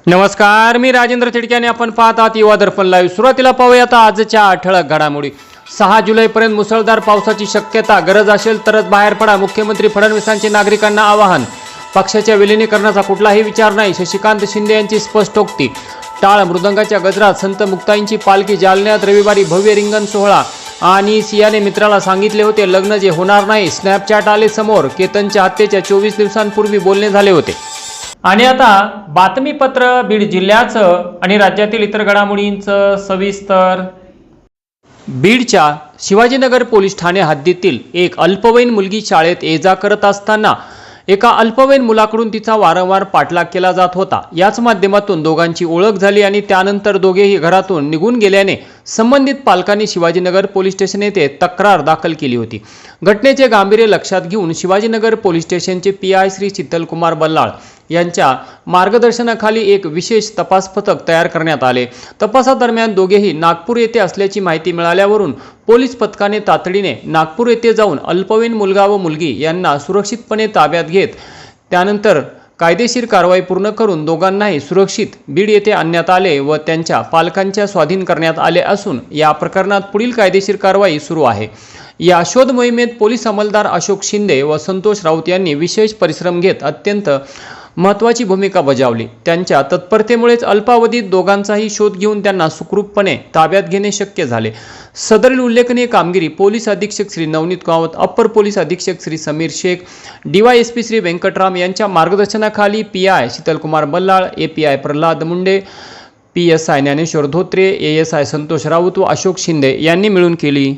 नमस्कार, मी राजेंद्र तिडके आणि आपण पाहत आहात युवा दर्पण लाईव्ह। सुरुवातीला पाहूयात आजच्या ठळक घडामोडी। 6 जुलैपर्यंत मुसळधार पावसाची शक्यता, गरज असेल तरच बाहेर पडा, मुख्यमंत्री फडणवीसांचे नागरिकांना आवाहन। पक्षाच्या विलिनीकरणाचा कुठलाही विचार नाही, शशिकांत शिंदे यांची स्पष्टोक्ती। टाळ मृदंगाच्या गजरात संत मुक्ताईंची पालखी जालन्यात, रविवारी भव्य रिंगण सोहळा। आणि सियाने मित्राला सांगितले होते लग्न जे होणार नाही, स्नॅपचॅट आले समोर। केतनच्या हत्येच्या 24 दिवसांपूर्वी बोलणे झाले होते। आणि आता बातमीपत्र बीड जिल्ह्याचं आणि राज्यातील इतर घडामोडींचं सविस्तर। बीडच्या शिवाजीनगर पोलीस ठाणे हद्दीतील एक अल्पवयीन मुलगी शाळेत ये-जा करत असताना एका अल्पवयीन मुलाकडून तिचा वारंवार पाठलाग केला जात होता। याच माध्यमातून दोघांची ओळख झाली आणि त्यानंतर दोघेही घरातून निघून गेल्याने संबंधित पालकांनी शिवाजीनगर पोलीस स्टेशन येथे तक्रार दाखल केली होती। घटनेचे गांभीर्य लक्षात घेऊन शिवाजीनगर पोलीस स्टेशनचे पीआय श्री शीतलकुमार बल्लाळ यांच्या मार्गदर्शनाखाली एक विशेष तपास पथक तयार करण्यात आले। तपासादरम्यान दोघेही नागपूर येथे असल्याची माहिती मिळाल्यावरून पोलीस पथकाने तातडीने नागपूर येथे जाऊन अल्पवयीन मुलगा व मुलगी यांना सुरक्षितपणे ताब्यात घेत त्यानंतर कायदेशीर कारवाई पूर्ण करून दोघांनाही सुरक्षित बीड येथे आणण्यात आले व त्यांच्या पालकांच्या स्वाधीन करण्यात आले असून या प्रकरणात पुढील कायदेशीर कारवाई सुरू आहे। या शोध मोहिमेत पोलीस अंमलदार अशोक शिंदे व संतोष राऊत यांनी विशेष परिश्रम घेत अत्यंत महत्त्वाची भूमिका बजावली। त्यांच्या तत्परतेमुळेच अल्पावधीत दोघांचाही शोध घेऊन त्यांना सुखरूपपणे ताब्यात घेणे शक्य झाले। सदरील उल्लेखनीय कामगिरी पोलीस अधीक्षक श्री नवनीत कावत, अप्पर पोलीस अधीक्षक श्री समीर शेख, डीवायएसपी श्री वेंकटराम यांच्या मार्गदर्शनाखाली PI Sheetalkumar Ballal, API Pralhad Munde, PSI Dnyaneshwar Dhotre, ASI Santosh Raut व अशोक शिंदे यांनी मिळून केली।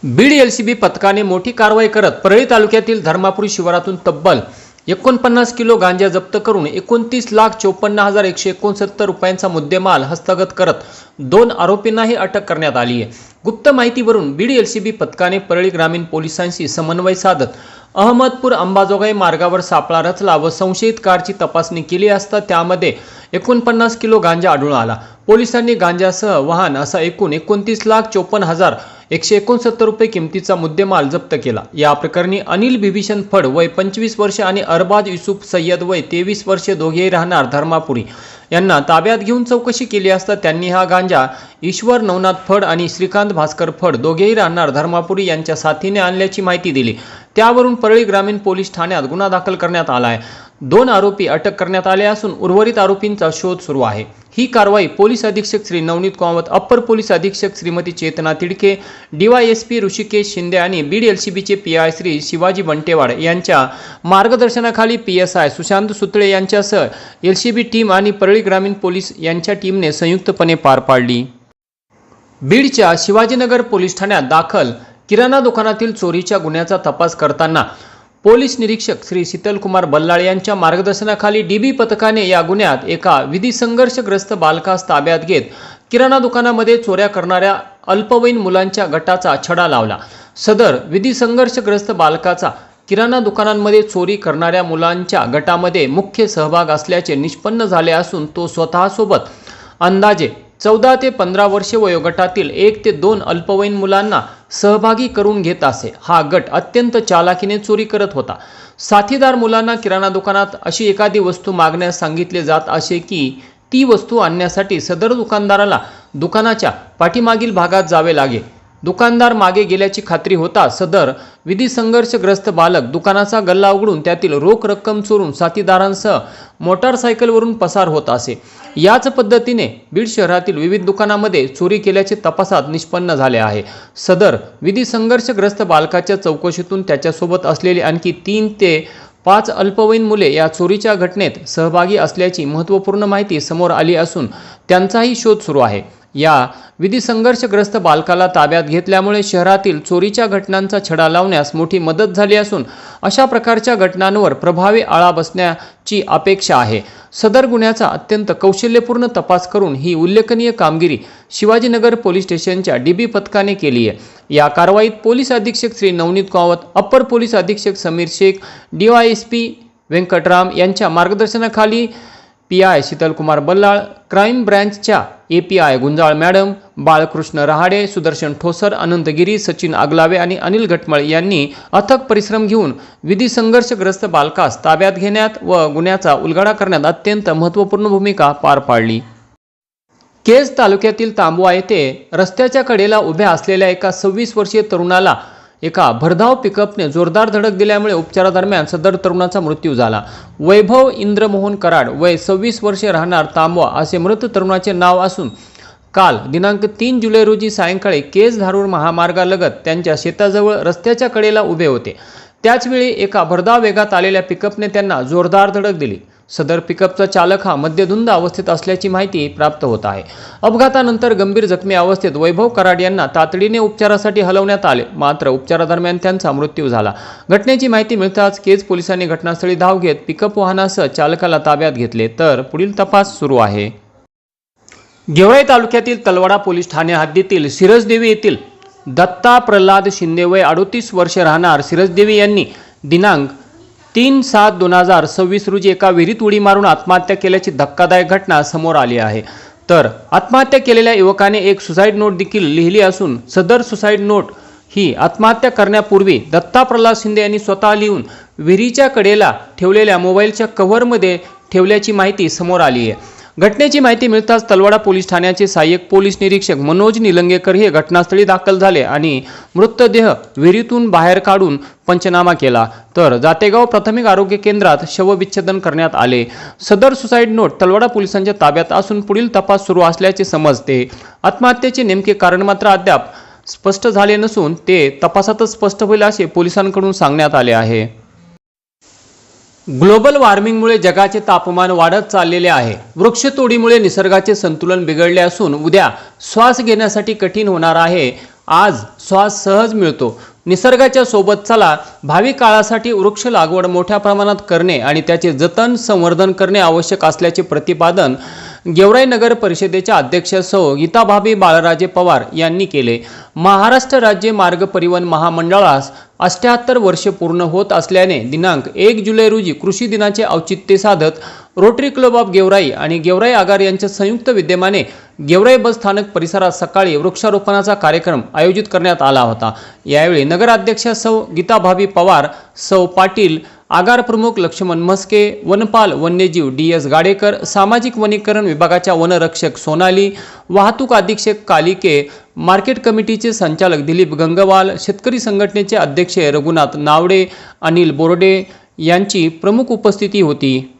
बीड एलसीबी पथकाने मोठी कारवाई करत परळी तालुक्यातील धर्मापुरी शिवारातून तब्बल 49 किलो गांजा जप्त करून 29,54,169 रुपयांचा मुद्देमाल हस्तगत करत 2 आरोपींनाही अटक करण्यात आली आहे। गुप्त माहितीवरून बीड एलसीबी पथकाने परळी ग्रामीण पोलिसांशी समन्वय साधत अहमदपूर अंबाजोगाई मार्गावर सापळा रचला व संशयित कारची तपासणी केली असता त्यामध्ये 49 किलो गांजा आढळून आला। पोलिसांनी गांजासह वाहन असा एकूण 29,54,169 रुपये किमतीचा मुद्देमाल जप्त केला। या प्रकरणी अनिल बिभीषण फड वय 25 वर्षे आणि अरबाज युसुफ सय्यद वय 23 वर्षे दोघेही राहणार धर्मापुरी यांना ताब्यात घेऊन चौकशी केली असता त्यांनी हा गांजा ईश्वर नवनाथ फड आणि श्रीकांत भास्कर फड दोघेही राहणार धर्मापुरी यांच्या साथीने आणल्याची माहिती दिली। त्यावरून परळी ग्रामीण पोलीस ठाण्यात गुन्हा दाखल करण्यात आला आहे। 2 आरोपी अटक करण्यात आले असून उर्वरित आरोपींचा शोध सुरू आहे। ही कारवाई पोलीस अधीक्षक श्री नवनीत कावत, अप्पर पोलीस अधीक्षक श्रीमती चेतना तिडके, डीवायएसपी ऋषिकेश शिंदे आणि बीड एलसीबीचे पीआय श्री शिवाजी बंटेवाड यांच्या मार्गदर्शनाखाली पीएसआय सुशांत सुतळे यांच्यासह एलसीबी टीम आणि परळी ग्रामीण पोलीस यांच्या टीमने संयुक्तपणे पार पाडली। बीडच्या शिवाजीनगर पोलीस ठाण्यात दाखल किराणा दुकानातील चोरीच्या गुन्ह्याचा तपास करताना पोलीस निरीक्षक श्री शीतलकुमार बल्लाळ यांच्या मार्गदर्शनाखाली डीबी पथकाने या गुन्ह्यात एका विधी संघर्षग्रस्त बालकास ताब्यात घेत किराणा दुकानामध्ये चोऱ्या करणाऱ्या अल्पवयीन मुलांच्या गटाचा छडा लावला। सदर विधी संघर्षग्रस्त बालकाचा किराणा दुकानांमध्ये चोरी करणाऱ्या मुलांच्या गटामध्ये मुख्य सहभाग असल्याचे निष्पन्न झाले असून तो स्वतःसोबत अंदाजे 14 ते 15 वर्षे वयोगटातील 1 ते 2 अल्पवयीन मुलांना सहभागी करून घेत असे। हा गट अत्यंत चालाखीने चोरी करत होता। साथीदार मुलांना किराणा दुकानात अशी एखादी वस्तू मागण्यास सांगितले जात असे की ती वस्तू आणण्यासाठी सदर दुकानदाराला दुकानाच्या पाठीमागील भागात जावे लागे। दुकानदार मागे गेल्याची खात्री होता सदर विधी संघर्षग्रस्त बालक दुकानाचा गल्ला उघडून त्यातील रोख रक्कम चोरून साथीदारांसह मोटारसायकलवरून पसार होत असे। याच पद्धतीने बीड शहरातील विविध दुकानांमध्ये चोरी केल्याचे तपासात निष्पन्न झाले आहे। सदर विधी संघर्षग्रस्त बालकाच्या चौकशीतून त्याच्यासोबत असलेली आणखी 3 ते 5 अल्पवयीन मुले या चोरीच्या घटनेत सहभागी असल्याची महत्त्वपूर्ण माहिती समोर आली असून त्यांचाही शोध सुरू आहे। या विधी संघर्षग्रस्त बालकाला ताब्यात घेतल्यामुळे शहरातील चोरीच्या घटनांचा छडा लावण्यास मोठी मदत झाली असून अशा प्रकारच्या घटनांवर प्रभावी आळा बसण्याची अपेक्षा आहे। सदर गुन्ह्याचा अत्यंत कौशल्यपूर्ण तपास करून ही उल्लेखनीय कामगिरी शिवाजीनगर पोलीस स्टेशनच्या डीबी पथकाने केली आहे। या कारवाईत पोलीस अधीक्षक श्री नवनीत कावत, अप्पर पोलीस अधीक्षक समीर शेख, डीवायएसपी वेंकटराम यांच्या मार्गदर्शनाखाली पीआय शीतलकुमार बल्लाळ, क्राईम ब्रँचच्या API गुंजाळ मॅडम, बाळकृष्ण रहाडे, सुदर्शन ठोसर, अनंत गिरी, सचिन आगलावे आणि अनिल घटमळ यांनी अथक परिश्रम घेऊन विधी संघर्षग्रस्त बालकास ताब्यात घेण्यात व गुन्ह्याचा उलगडा करण्यात अत्यंत महत्त्वपूर्ण भूमिका पार पाडली. केज तालुक्यातील तांबवा येथे रस्त्याच्या कडेला उभ्या असलेल्या एका 26 वर्षीय तरुणाला एका भरधाव पिकअपने जोरदार धडक दिल्यामुळे उपचारादरम्यान सदर तरुणाचा मृत्यू झाला. वैभव इंद्रमोहन कराड, वय 26 वर्षे, राहणार तांबवा असे मृत तरुणाचे नाव असून काल दिनांक 3 जुलै रोजी सायंकाळी केज धारूर महामार्गालगत त्यांच्या शेताजवळ रस्त्याच्या कडेला उभे होते. त्याचवेळी एका भरधाव वेगात आलेल्या पिकअपने त्यांना जोरदार धडक दिली. सदर पिकअपचा चालक हा मद्यधुंद अवस्थेत असल्याची माहिती प्राप्त होत आहे. अपघातानंतर गंभीर जखमी अवस्थेत वैभव कराड यांना तातडीने उपचारासाठी हलवण्यात आले, मात्र उपचारादरम्यान त्यांचा मृत्यू झाला. घटनेची माहिती मिळताच केज पोलिसांनी घटनास्थळी धाव घेत पिकअप वाहनासह चालकाला ताब्यात घेतले, तर पुढील तपास सुरू आहे. गेवराई तालुक्यातील तलवाडा पोलीस ठाणे हद्दीतील सिरसदेवी येथील दत्ता प्रल्हाद शिंदे, वय 38 वर्षे, राहणार सिरसदेवी यांनी दिनांक 3/7/2026 रोजी एका विहिरीत उडी मारून आत्महत्या केल्याची धक्कादायक घटना समोर आली आहे. तर आत्महत्या केलेल्या युवकाने एक सुसाईड नोट देखील लिहिली असून सदर सुसाईड नोट ही आत्महत्या करण्यापूर्वी दत्ता प्रल्हाद शिंदे यांनी स्वतः लिहून विहिरीच्या कडेला ठेवलेल्या मोबाईलच्या कव्हरमध्ये ठेवल्याची माहिती समोर आली आहे. घटनेची माहिती मिळताच तलवाडा पोलीस ठाण्याचे सहाय्यक पोलीस निरीक्षक मनोज निलंगेकर हे घटनास्थळी दाखल झाले आणि मृतदेह विहिरीतून बाहेर काढून पंचनामा केला, तर जातेगाव प्राथमिक आरोग्य केंद्रात शवविच्छेदन करण्यात आले. सदर सुसाईड नोट तलवाडा पोलिसांच्या ताब्यात असून पुढील तपास सुरू असल्याचे समजते. आत्महत्येचे नेमके कारण मात्र अद्याप स्पष्ट झाले नसून ते तपासातच स्पष्ट होईल असे पोलिसांकडून सांगण्यात आले आहे. ग्लोबल वॉर्मिंगमुळे जगाचे तापमान वाढत चाललेले आहे. वृक्षतोडीमुळे निसर्गाचे संतुलन बिघडले असून उद्या श्वास घेण्यासाठी कठीण होणार आहे. आज श्वास सहज मिळतो. निसर्गाच्या सोबत चला. भावी काळासाठी वृक्ष लागवड मोठ्या प्रमाणात करणे आणि त्याचे जतन संवर्धन करणे आवश्यक असल्याचे प्रतिपादन गेवराई नगर परिषदेच्या अध्यक्षा सौ गीताभाभी बाळराजे पवार यांनी केले. महाराष्ट्र राज्य मार्ग परिवहन महामंडळास 78 वर्षे पूर्ण होत असल्याने दिनांक 1 जुलै रोजी कृषी दिनाचे औचित्य साधत रोटरी क्लब ऑफ गेवराई आणि गेवराई आगार यांच्या संयुक्त विद्यमाने गेवराई बस स्थानक परिसरात सकाळी वृक्षारोपणाचा कार्यक्रम आयोजित करण्यात आला होता. यावेळी नगराध्यक्षा सौ गीताभाभी पवार, सौ पाटील, आगार प्रमुख लक्ष्मण म्हस्के, वनपाल वन्यजीव DS गाडेकर, सामाजिक वनीकरण विभागाच्या वनरक्षक सोनाली, वाहतूक अधीक्षक कालिके, मार्केट कमिटीचे संचालक दिलीप गंगवाल, शेतकरी संघटनेचे अध्यक्ष रघुनाथ नावडे, अनिल बोर्डे यांची प्रमुख उपस्थिती होती.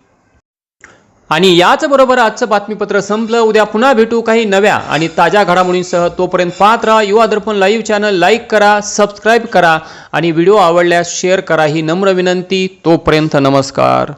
आणि याचबरोबर आजचं बातमीपत्र संपलं. उद्या पुन्हा भेटू काही नव्या आणि ताज्या घडामोडींसह. तोपर्यंत पाहत राहा युवा दर्पण लाईव्ह चॅनल. लाईक करा, सबस्क्राईब करा आणि व्हिडिओ आवडल्यास शेअर करा ही नम्र विनंती. तोपर्यंत नमस्कार.